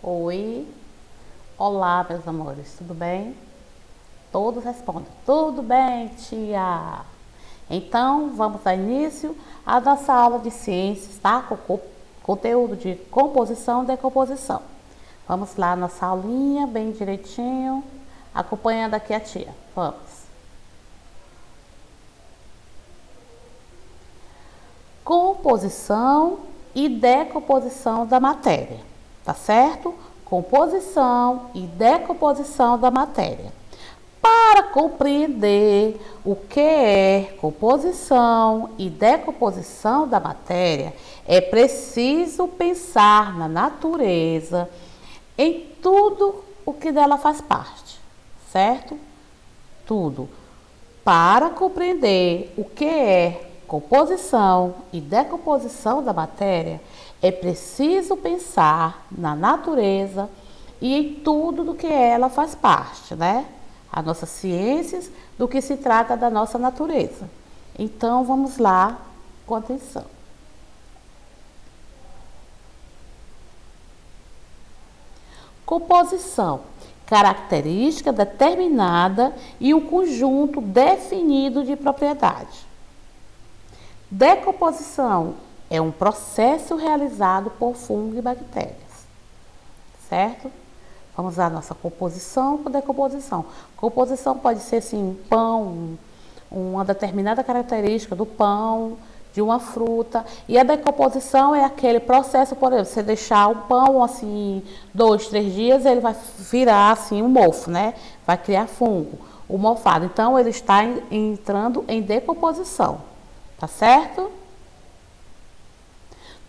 Oi, olá, meus amores, tudo bem? Todos respondem, tudo bem, tia? Então, vamos dar início à nossa aula de ciências, tá? Com conteúdo de composição e decomposição. Vamos lá, nossa aulinha, bem direitinho, acompanhando aqui a tia. Vamos. Composição e decomposição da matéria, tá certo? Composição e decomposição da matéria. Para compreender o que é composição e decomposição da matéria, é preciso pensar na natureza, em tudo o que dela faz parte, certo? Tudo. Para compreender o que é composição e decomposição da matéria, é preciso pensar na natureza e em tudo do que ela faz parte, né? As nossas ciências, do que se trata da nossa natureza. Então, vamos lá com atenção. Composição, característica determinada e um conjunto definido de propriedades. Decomposição é um processo realizado por fungos e bactérias, certo? Vamos à nossa composição com decomposição. Composição pode ser assim, pão, uma determinada característica do pão, de uma fruta. E a decomposição é aquele processo, por exemplo, você deixar o pão assim 2, 3 dias, ele vai virar assim um mofo, né? Vai criar fungo, o mofado. Então ele está entrando em decomposição. Tá certo?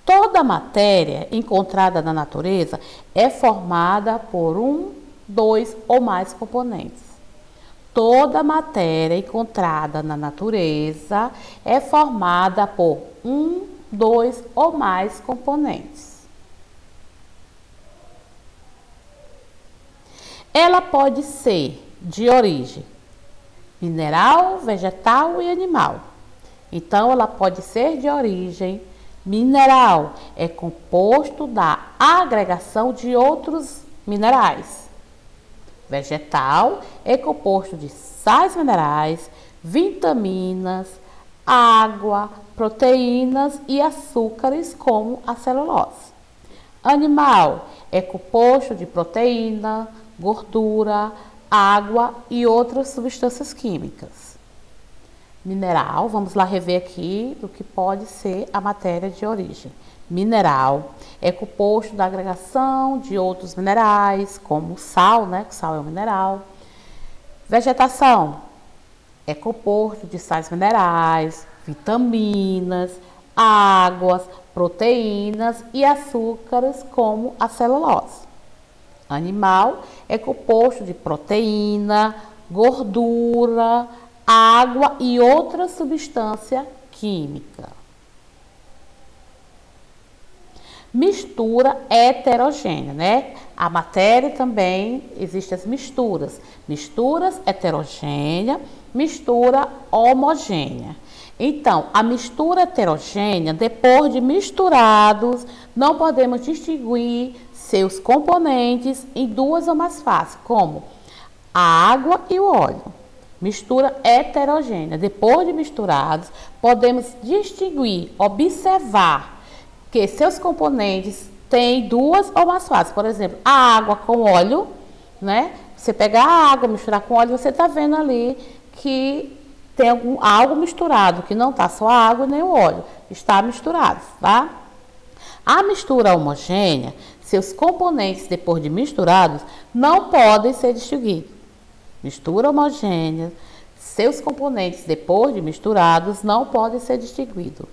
Toda matéria encontrada na natureza é formada por 1, 2 ou mais componentes. Toda matéria encontrada na natureza é formada por 1, 2 ou mais componentes. Ela pode ser de origem mineral, vegetal e animal. Então, ela pode ser de origem mineral, é composto da agregação de outros minerais. Vegetal é composto de sais minerais, vitaminas, água, proteínas e açúcares como a celulose. Animal é composto de proteína, gordura, água e outras substâncias químicas. Mineral, vamos lá rever aqui o que pode ser a matéria de origem. Mineral é composto da agregação de outros minerais, como o sal, né? O sal é um mineral. Vegetação é composto de sais minerais, vitaminas, águas, proteínas e açúcares, como a celulose. Animal é composto de proteína, gordura, água e outra substância química. Mistura heterogênea, né? A matéria também existem as misturas. Misturas heterogênea, mistura homogênea. Então, a mistura heterogênea, depois de misturados, não podemos distinguir seus componentes em duas ou mais fases, como a água e o óleo. Mistura heterogênea. Depois de misturados, podemos distinguir, observar que seus componentes têm duas ou mais fases. Por exemplo, a água com óleo, né? Você pegar a água, misturar com óleo, você está vendo ali que tem algo misturado, que não está só a água nem o óleo, está misturado, tá? A mistura homogênea, seus componentes depois de misturados, não podem ser distinguidos. Mistura homogênea, seus componentes depois de misturados não podem ser distinguidos.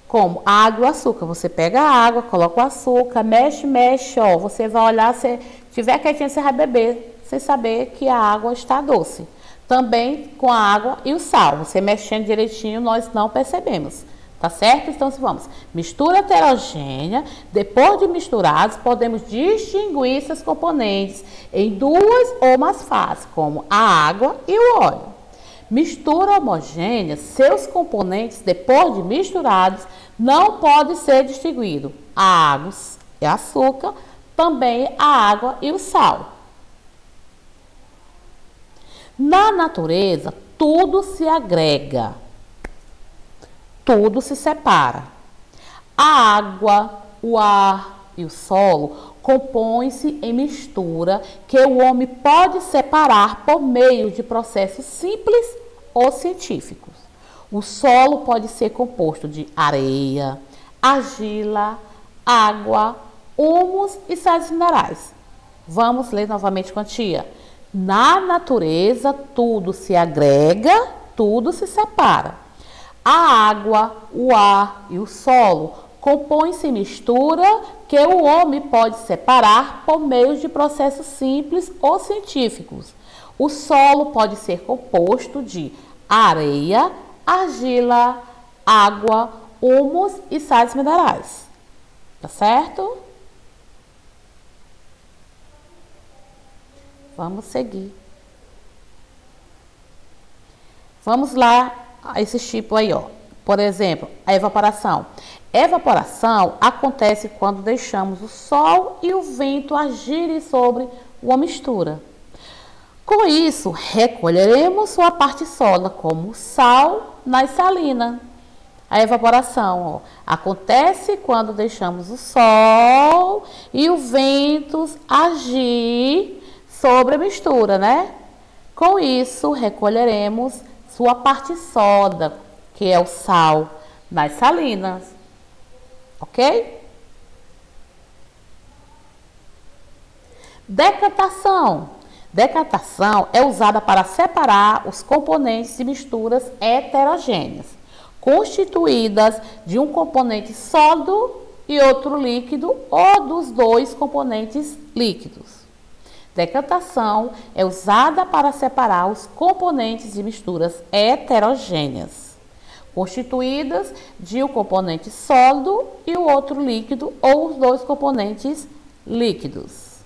Como água e açúcar, você pega a água, coloca o açúcar, mexe, ó, você vai olhar, se tiver quietinho, você vai beber, sem saber que a água está doce. Também com a água e o sal, você mexendo direitinho, nós não percebemos. Tá certo? Então, se vamos, mistura heterogênea, depois de misturados, podemos distinguir seus componentes em duas ou mais fases, como a água e o óleo. Mistura homogênea, seus componentes, depois de misturados, não podem ser distinguidos. A água e açúcar também a água e o sal. Na natureza, tudo se agrega, tudo se separa. A água, o ar e o solo compõem-se em mistura que o homem pode separar por meio de processos simples ou científicos. O solo pode ser composto de areia, argila, água, humus e sais minerais. Vamos ler novamente com a tia. Na natureza, tudo se agrega, tudo se separa. A água, o ar e o solo compõem-se em mistura que o homem pode separar por meio de processos simples ou científicos. O solo pode ser composto de areia, argila, água, humus e sais minerais. Tá certo? Vamos seguir. Vamos lá a esses tipos aí, ó. Por exemplo, a evaporação. Evaporação acontece quando deixamos o sol e o vento agirem sobre uma mistura. Com isso, recolheremos sua parte sólida, como o sal nas salinas. A evaporação, ó, acontece quando deixamos o sol e o vento agir sobre a mistura, né? Com isso, recolheremos sua parte sólida, que é o sal, nas salinas. Ok? Decantação. Decantação é usada para separar os componentes de misturas heterogêneas, constituídas de um componente sólido e outro líquido, ou dos dois componentes líquidos. Decantação é usada para separar os componentes de misturas heterogêneas, constituídas de um componente sólido e o outro líquido, ou os dois componentes líquidos.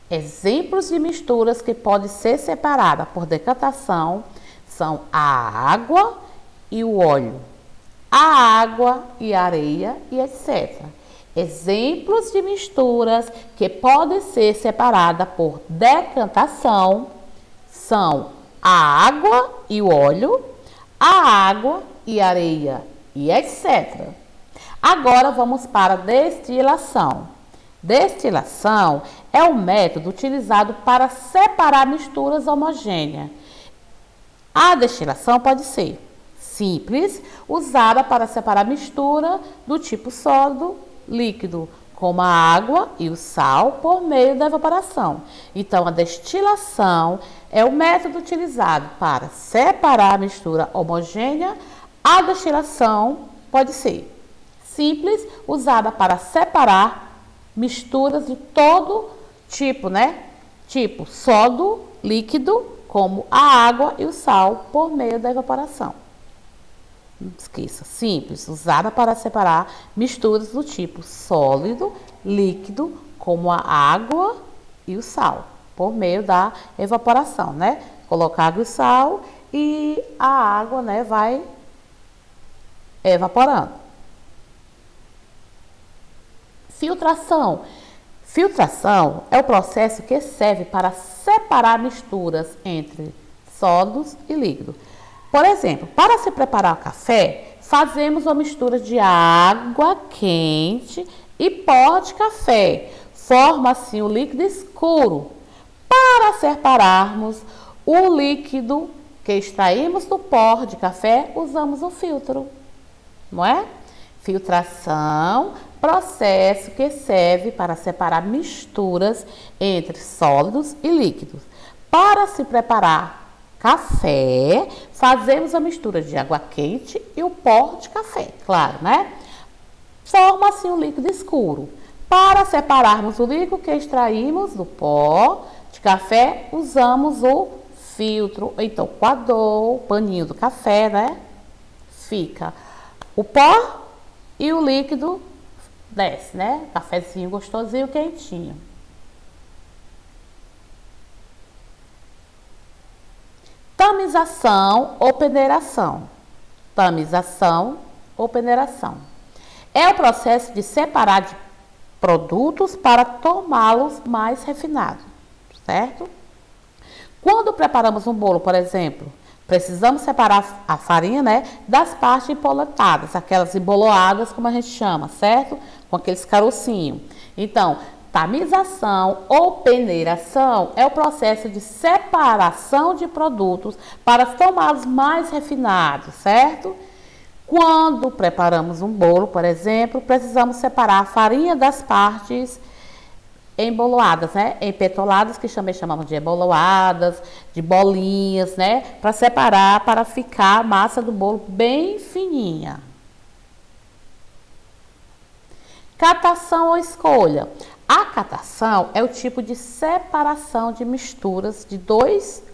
Exemplos de misturas que podem ser separadas por decantação são a água e o óleo, a água e a areia e etc. Exemplos de misturas que podem ser separadas por decantação são a água e o óleo, a água e a areia e etc. Agora vamos para a destilação. Destilação é o método utilizado para separar misturas homogêneas. A destilação pode ser simples, usada para separar mistura do tipo sólido, líquido, como a água e o sal, por meio da evaporação. Então, a destilação é o método utilizado para separar a mistura homogênea. A destilação pode ser simples, usada para separar misturas de todo tipo, né? Tipo sólido, líquido, como a água e o sal, por meio da evaporação. Não esqueça, simples, usada para separar misturas do tipo sólido, líquido, como a água e o sal, por meio da evaporação, né? Colocar água e sal e a água, né, vai evaporando. Filtração. Filtração é o processo que serve para separar misturas entre sólidos e líquidos. Por exemplo, para se preparar o café, fazemos uma mistura de água quente e pó de café. Forma assim o líquido escuro. Para separarmos o líquido que extraímos do pó de café, usamos o filtro, não é? Filtração, processo que serve para separar misturas entre sólidos e líquidos. Para se preparar café, fazemos a mistura de água quente e o pó de café, claro, né? Forma assim um líquido escuro. Para separarmos o líquido que extraímos do pó de café, usamos o filtro, então coador, o paninho do café, né? Fica o pó e o líquido desce, né? Cafezinho gostosinho, quentinho. Tamização ou peneiração. Tamização ou peneiração. É o processo de separar de produtos para tomá-los mais refinados, certo? Quando preparamos um bolo, por exemplo, precisamos separar a farinha, né, das partes empoletadas, aquelas emboloadas, como a gente chama, certo? Com aqueles carocinhos. Então, tamização ou peneiração é o processo de separação de produtos para tomá-los mais refinados, certo? Quando preparamos um bolo, por exemplo, precisamos separar a farinha das partes emboloadas, né? Empetoladas, que também chamamos de emboloadas, de bolinhas, né? Para separar, para ficar a massa do bolo bem fininha. Catação ou escolha. A catação é o tipo de separação de misturas de dois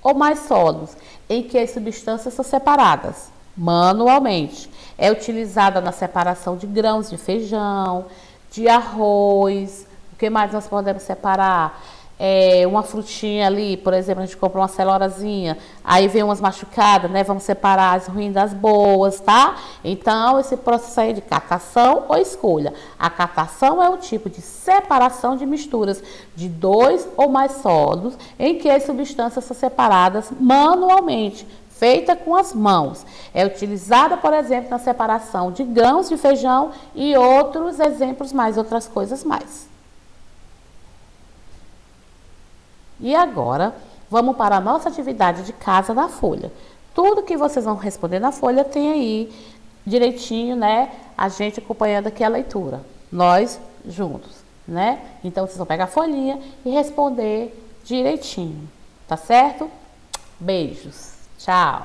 ou mais sólidos, em que as substâncias são separadas manualmente. É utilizada na separação de grãos de feijão, de arroz. O que mais nós podemos separar? Uma frutinha ali, por exemplo, a gente compra uma cenourazinha, aí vem umas machucadas, né? Vamos separar as ruins das boas, tá? Então, esse processo aí de catação ou escolha. A catação é um tipo de separação de misturas de dois ou mais sólidos, em que as substâncias são separadas manualmente, feita com as mãos. É utilizada, por exemplo, na separação de grãos de feijão e outros exemplos mais, outras coisas mais. E agora, vamos para a nossa atividade de casa na folha. Tudo que vocês vão responder na folha tem aí direitinho, né? A gente acompanhando aqui a leitura. Nós juntos, né? Então, vocês vão pegar a folhinha e responder direitinho, tá certo? Beijos. Tchau.